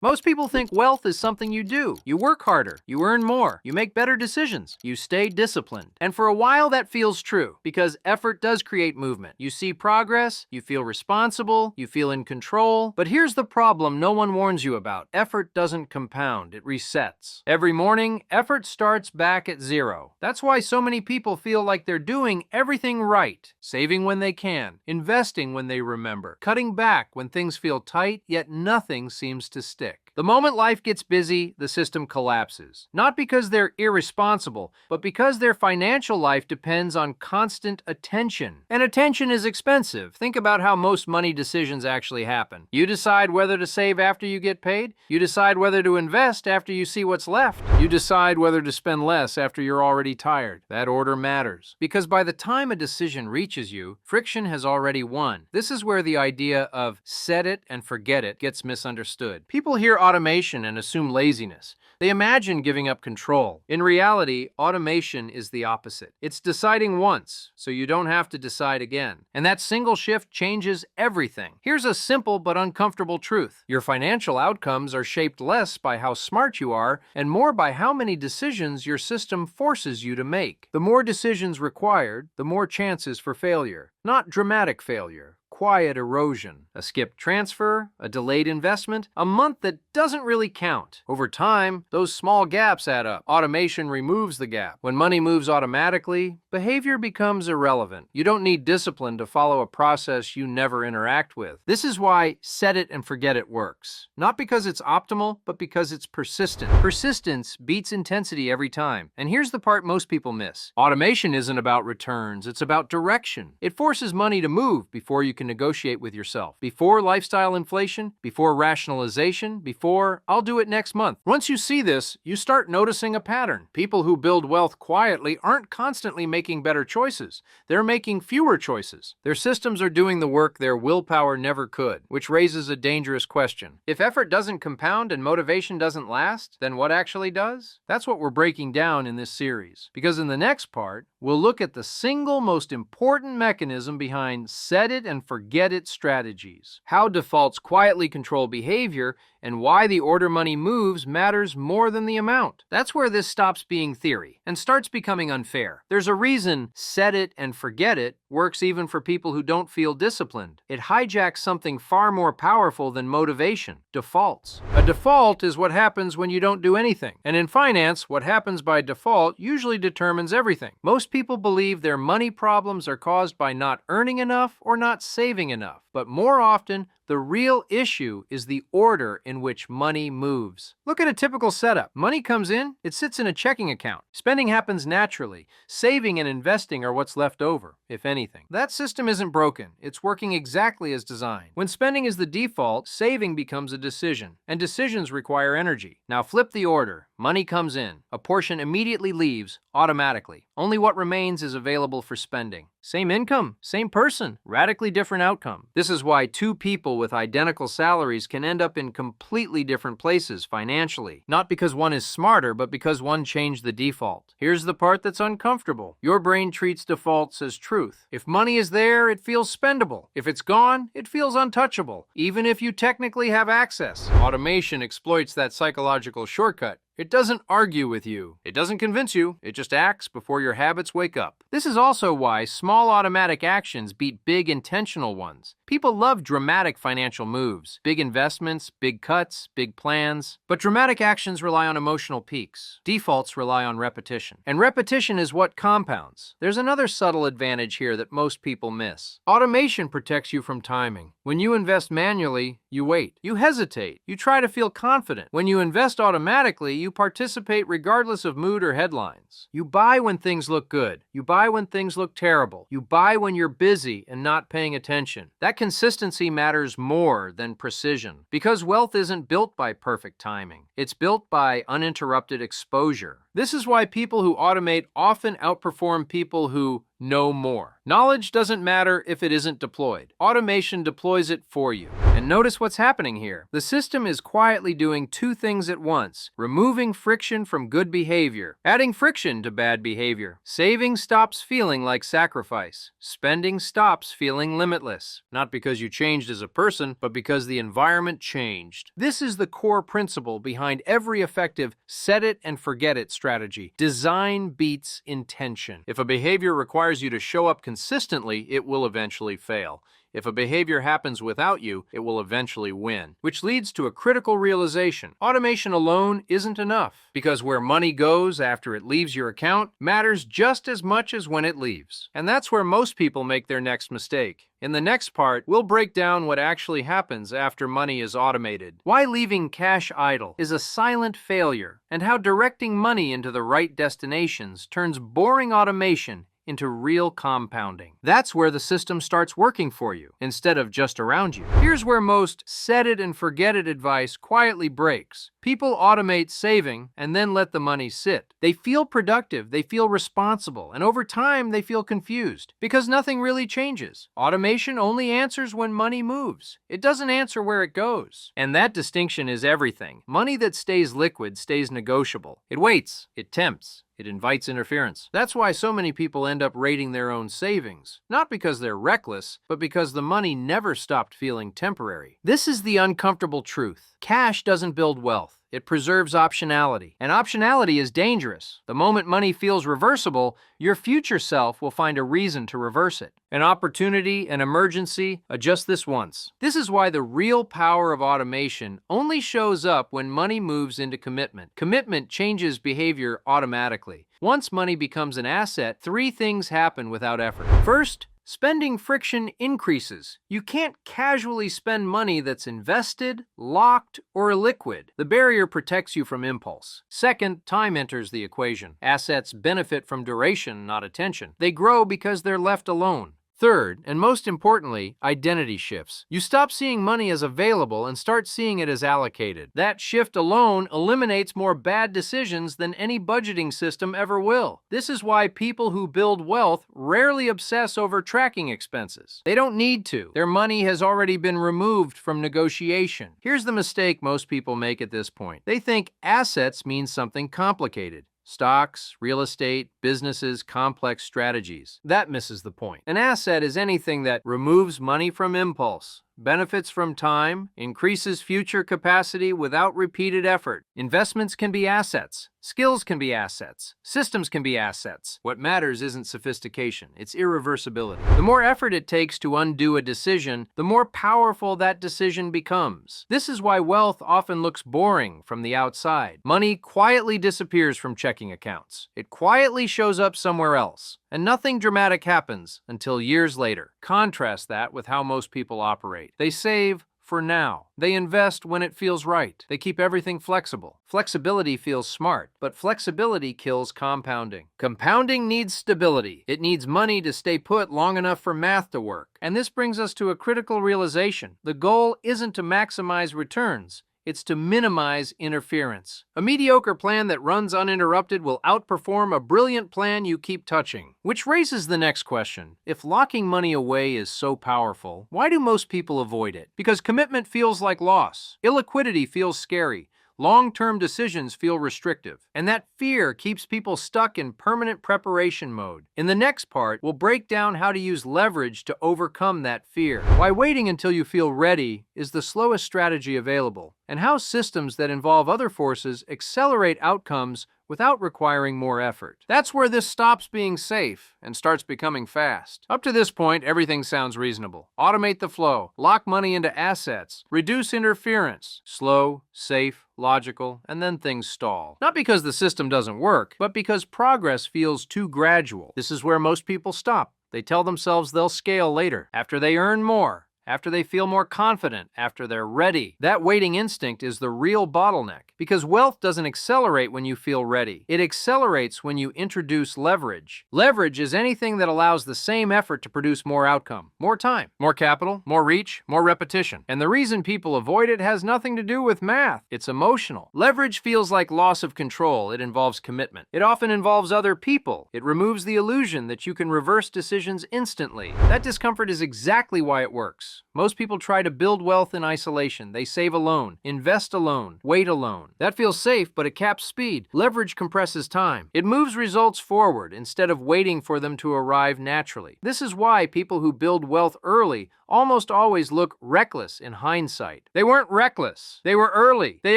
Most people think wealth is something you do. You work harder, you earn more, you make better decisions, you stay disciplined. And for a while that feels true, because effort does create movement. You see progress, you feel responsible, you feel in control. But here's the problem no one warns you about. Effort doesn't compound, it resets. Every morning, effort starts back at zero. That's why so many people feel like they're doing everything right. Saving when they can, investing when they remember, cutting back when things feel tight, yet nothing seems to stick. The moment life gets busy, the system collapses. Not because they're irresponsible, but because their financial life depends on constant attention. And attention is expensive. Think about how most money decisions actually happen. You decide whether to save after you get paid. You decide whether to invest after you see what's left. You decide whether to spend less after you're already tired. That order matters. Because by the time a decision reaches you, friction has already won. This is where the idea of set it and forget it gets misunderstood. People hear automation and assume laziness. They imagine giving up control. In reality, automation is the opposite. It's deciding once, so you don't have to decide again. And that single shift changes everything. Here's a simple but uncomfortable truth. Your financial outcomes are shaped less by how smart you are and more by how many decisions your system forces you to make. The more decisions required, the more chances for failure. Not dramatic failure. Quiet erosion, a skipped transfer, a delayed investment, a month that doesn't really count. Over time, those small gaps add up. Automation removes the gap. When money moves automatically, behavior becomes irrelevant. You don't need discipline to follow a process you never interact with. This is why set it and forget it works. Not because it's optimal, but because it's persistent. Persistence beats intensity every time. And here's the part most people miss. Automation isn't about returns, it's about direction. It forces money to move before you can negotiate with yourself. Before lifestyle inflation, before rationalization, before I'll do it next month. Once you see this, you start noticing a pattern. People who build wealth quietly aren't constantly making better choices. They're making fewer choices. Their systems are doing the work their willpower never could, which raises a dangerous question. If effort doesn't compound and motivation doesn't last, then what actually does? That's what we're breaking down in this series. Because in the next part, we'll look at the single most important mechanism behind set it and forget it strategies. How defaults quietly control behavior and why the order money moves matters more than the amount. That's where this stops being theory and starts becoming unfair. There's a reason set it and forget it works even for people who don't feel disciplined. It hijacks something far more powerful than motivation: defaults. A default is what happens when you don't do anything. And in finance, what happens by default usually determines everything. Most people believe their money problems are caused by not earning enough or not saving enough. But more often, the real issue is the order in which money moves. Look at a typical setup. Money comes in, it sits in a checking account. Spending happens naturally. Saving and investing are what's left over, if anything. That system isn't broken. It's working exactly as designed. When spending is the default, saving becomes a decision, and decisions require energy. Now flip the order. Money comes in. A portion immediately leaves, automatically. Only what remains is available for spending. Same income, same person, radically different outcome. This is why two people with identical salaries can end up in completely different places financially. Not because one is smarter, but because one changed the default. Here's the part that's uncomfortable. Your brain treats defaults as truth. If money is there, it feels spendable. If it's gone, it feels untouchable, even if you technically have access. Automation exploits that psychological shortcut. It doesn't argue with you. It doesn't convince you. It just acts before your habits wake up. This is also why small automatic actions beat big intentional ones. People love dramatic financial moves, big investments, big cuts, big plans. But dramatic actions rely on emotional peaks. Defaults rely on repetition. And repetition is what compounds. There's another subtle advantage here that most people miss. Automation protects you from timing. When you invest manually, you wait. You hesitate. You try to feel confident. When you invest automatically, you participate regardless of mood or headlines. You buy when things look good. You buy when things look terrible. You buy when you're busy and not paying attention. That consistency matters more than precision, because wealth isn't built by perfect timing. It's built by uninterrupted exposure. This is why people who automate often outperform people who know more. Knowledge doesn't matter if it isn't deployed. Automation deploys it for you. And notice what's happening here. The system is quietly doing two things at once: removing friction from good behavior, adding friction to bad behavior. Saving stops feeling like sacrifice. Spending stops feeling limitless. Not because you changed as a person, but because the environment changed. This is the core principle behind every effective set it and forget it strategy. Design beats intention. If a behavior requires you to show up consistently, it will eventually fail. If a behavior happens without you, it will eventually win. Which leads to a critical realization. Automation alone isn't enough, because where money goes after it leaves your account matters just as much as when it leaves. And that's where most people make their next mistake. In the next part, we'll break down what actually happens after money is automated, why leaving cash idle is a silent failure, and how directing money into the right destinations turns boring automation into real compounding. That's where the system starts working for you, instead of just around you. Here's where most set it and forget it advice quietly breaks. People automate saving and then let the money sit. They feel productive, they feel responsible, and over time they feel confused, because nothing really changes. Automation only answers when money moves. It doesn't answer where it goes. And that distinction is everything. Money that stays liquid stays negotiable. It waits, it tempts, it invites interference. That's why so many people end up raiding their own savings. Not because they're reckless, but because the money never stopped feeling temporary. This is the uncomfortable truth. Cash doesn't build wealth. It preserves optionality. And optionality is dangerous. The moment money feels reversible, your future self will find a reason to reverse it. An opportunity, an emergency, just this once. This is why the real power of automation only shows up when money moves into commitment. Commitment changes behavior automatically. Once money becomes an asset, three things happen without effort. First, spending friction increases. You can't casually spend money that's invested, locked, or liquid. The barrier protects you from impulse. Second, time enters the equation. Assets benefit from duration, not attention. They grow because they're left alone. Third, and most importantly, identity shifts. You stop seeing money as available and start seeing it as allocated. That shift alone eliminates more bad decisions than any budgeting system ever will. This is why people who build wealth rarely obsess over tracking expenses. They don't need to. Their money has already been removed from negotiation. Here's the mistake most people make at this point. They think assets means something complicated. Stocks, real estate, businesses, complex strategies. That misses the point. An asset is anything that removes money from impulse, benefits from time, increases future capacity without repeated effort. Investments can be assets. Skills can be assets. Systems can be assets. What matters isn't sophistication, it's irreversibility. The more effort it takes to undo a decision, the more powerful that decision becomes. This is why wealth often looks boring from the outside. Money quietly disappears from checking accounts. It quietly shows up somewhere else, and nothing dramatic happens until years later. Contrast that with how most people operate. They save for now. They invest when it feels right. They keep everything flexible. Flexibility feels smart, but flexibility kills compounding. Compounding needs stability. It needs money to stay put long enough for math to work. And this brings us to a critical realization. The goal isn't to maximize returns. It's to minimize interference. A mediocre plan that runs uninterrupted will outperform a brilliant plan you keep touching. Which raises the next question. If locking money away is so powerful, why do most people avoid it? Because commitment feels like loss. Illiquidity feels scary. Long-term decisions feel restrictive, and that fear keeps people stuck in permanent preparation mode. In the next part, we'll break down how to use leverage to overcome that fear, why waiting until you feel ready is the slowest strategy available, and how systems that involve other forces accelerate outcomes without requiring more effort. That's where this stops being safe and starts becoming fast. Up to this point, everything sounds reasonable. Automate the flow, lock money into assets, reduce interference. Slow, safe, logical, and then things stall. Not because the system doesn't work, but because progress feels too gradual. This is where most people stop. They tell themselves they'll scale later, after they earn more, after they feel more confident, after they're ready. That waiting instinct is the real bottleneck, because wealth doesn't accelerate when you feel ready. It accelerates when you introduce leverage. Leverage is anything that allows the same effort to produce more outcome, more time, more capital, more reach, more repetition. And the reason people avoid it has nothing to do with math. It's emotional. Leverage feels like loss of control. It involves commitment. It often involves other people. It removes the illusion that you can reverse decisions instantly. That discomfort is exactly why it works. Most people try to build wealth in isolation. They save alone, invest alone, wait alone. That feels safe, but it caps speed. Leverage compresses time. It moves results forward instead of waiting for them to arrive naturally. This is why people who build wealth early almost always look reckless in hindsight. They weren't reckless. They were early. They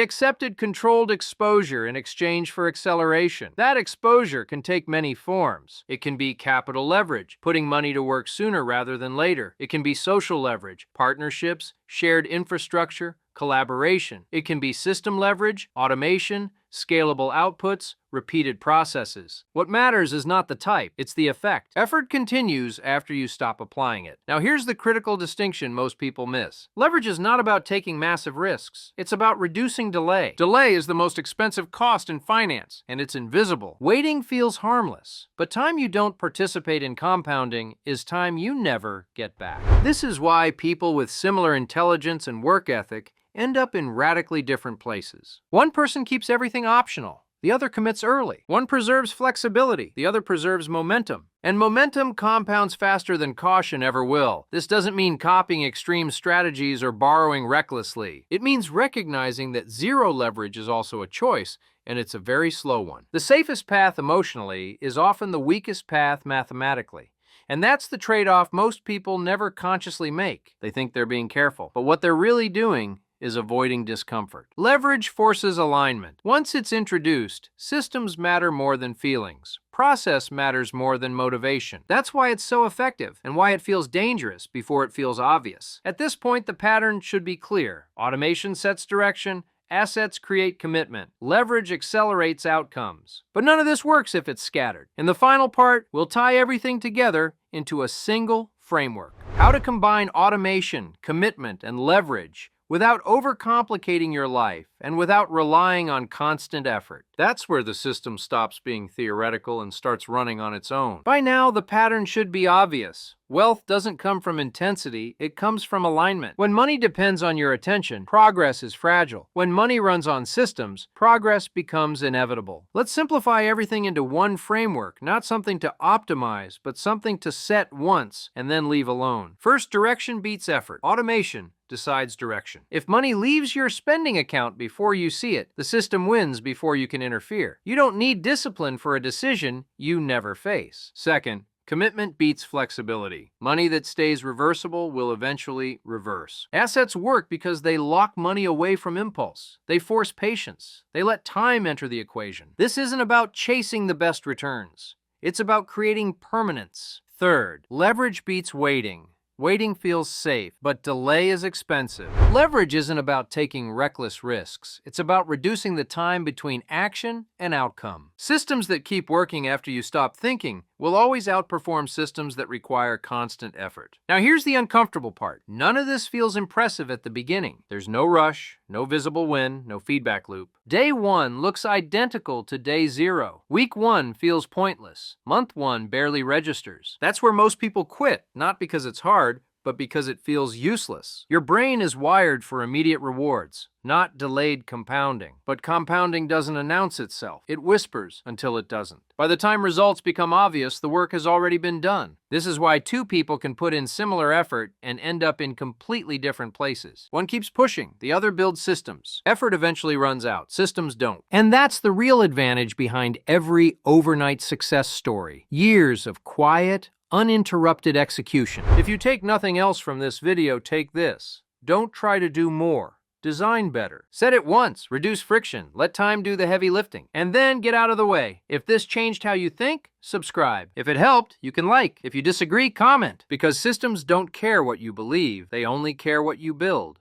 accepted controlled exposure in exchange for acceleration. That exposure can take many forms. It can be capital leverage, putting money to work sooner rather than later. It can be social leverage, partnerships, shared infrastructure, collaboration. It can be system leverage, automation, scalable outputs, repeated processes. What matters is not the type, it's the effect. Effort continues after you stop applying it. Now here's the critical distinction most people miss. Leverage is not about taking massive risks. It's about reducing delay. Delay is the most expensive cost in finance, and it's invisible. Waiting feels harmless, but time you don't participate in compounding is time you never get back. This is why people with similar intelligence and work ethic end up in radically different places. One person keeps everything optional. The other commits early. One preserves flexibility. The other preserves momentum. And momentum compounds faster than caution ever will. This doesn't mean copying extreme strategies or borrowing recklessly. It means recognizing that zero leverage is also a choice, and it's a very slow one. The safest path emotionally is often the weakest path mathematically. And that's the trade-off most people never consciously make. They think they're being careful, but what they're really doing is avoiding discomfort. Leverage forces alignment. Once it's introduced, systems matter more than feelings. Process matters more than motivation. That's why it's so effective and why it feels dangerous before it feels obvious. At this point, the pattern should be clear. Automation sets direction. Assets create commitment. Leverage accelerates outcomes. But none of this works if it's scattered. In the final part, we'll tie everything together into a single framework. How to combine automation, commitment, and leverage without overcomplicating your life and without relying on constant effort. That's where the system stops being theoretical and starts running on its own. By now, the pattern should be obvious. Wealth doesn't come from intensity, it comes from alignment. When money depends on your attention, progress is fragile. When money runs on systems, progress becomes inevitable. Let's simplify everything into one framework, not something to optimize, but something to set once and then leave alone. First, direction beats effort. Automation decides direction. If money leaves your spending account before you see it, the system wins before you can interfere. You don't need discipline for a decision you never face. Second, commitment beats flexibility. Money that stays reversible will eventually reverse. Assets work because they lock money away from impulse. They force patience. They let time enter the equation. This isn't about chasing the best returns. It's about creating permanence. Third, leverage beats waiting. Waiting feels safe, but delay is expensive. Leverage isn't about taking reckless risks. It's about reducing the time between action and outcome. Systems that keep working after you stop thinking will always outperform systems that require constant effort. Now here's the uncomfortable part. None of this feels impressive at the beginning. There's no rush, no visible win, no feedback loop. Day 1 looks identical to day 0. Week 1 feels pointless. Month 1 barely registers. That's where most people quit, not because it's hard, but because it feels useless. Your brain is wired for immediate rewards, not delayed compounding. But compounding doesn't announce itself. It whispers until it doesn't. By the time results become obvious, the work has already been done. This is why two people can put in similar effort and end up in completely different places. One keeps pushing, the other builds systems. Effort eventually runs out, systems don't. And that's the real advantage behind every overnight success story. Years of quiet, uninterrupted execution. If you take nothing else from this video, take this. Don't try to do more. Design better. Set it once, reduce friction, let time do the heavy lifting, and then get out of the way. If this changed how you think, subscribe. If it helped, you can like. If you disagree, comment. Because systems don't care what you believe, they only care what you build.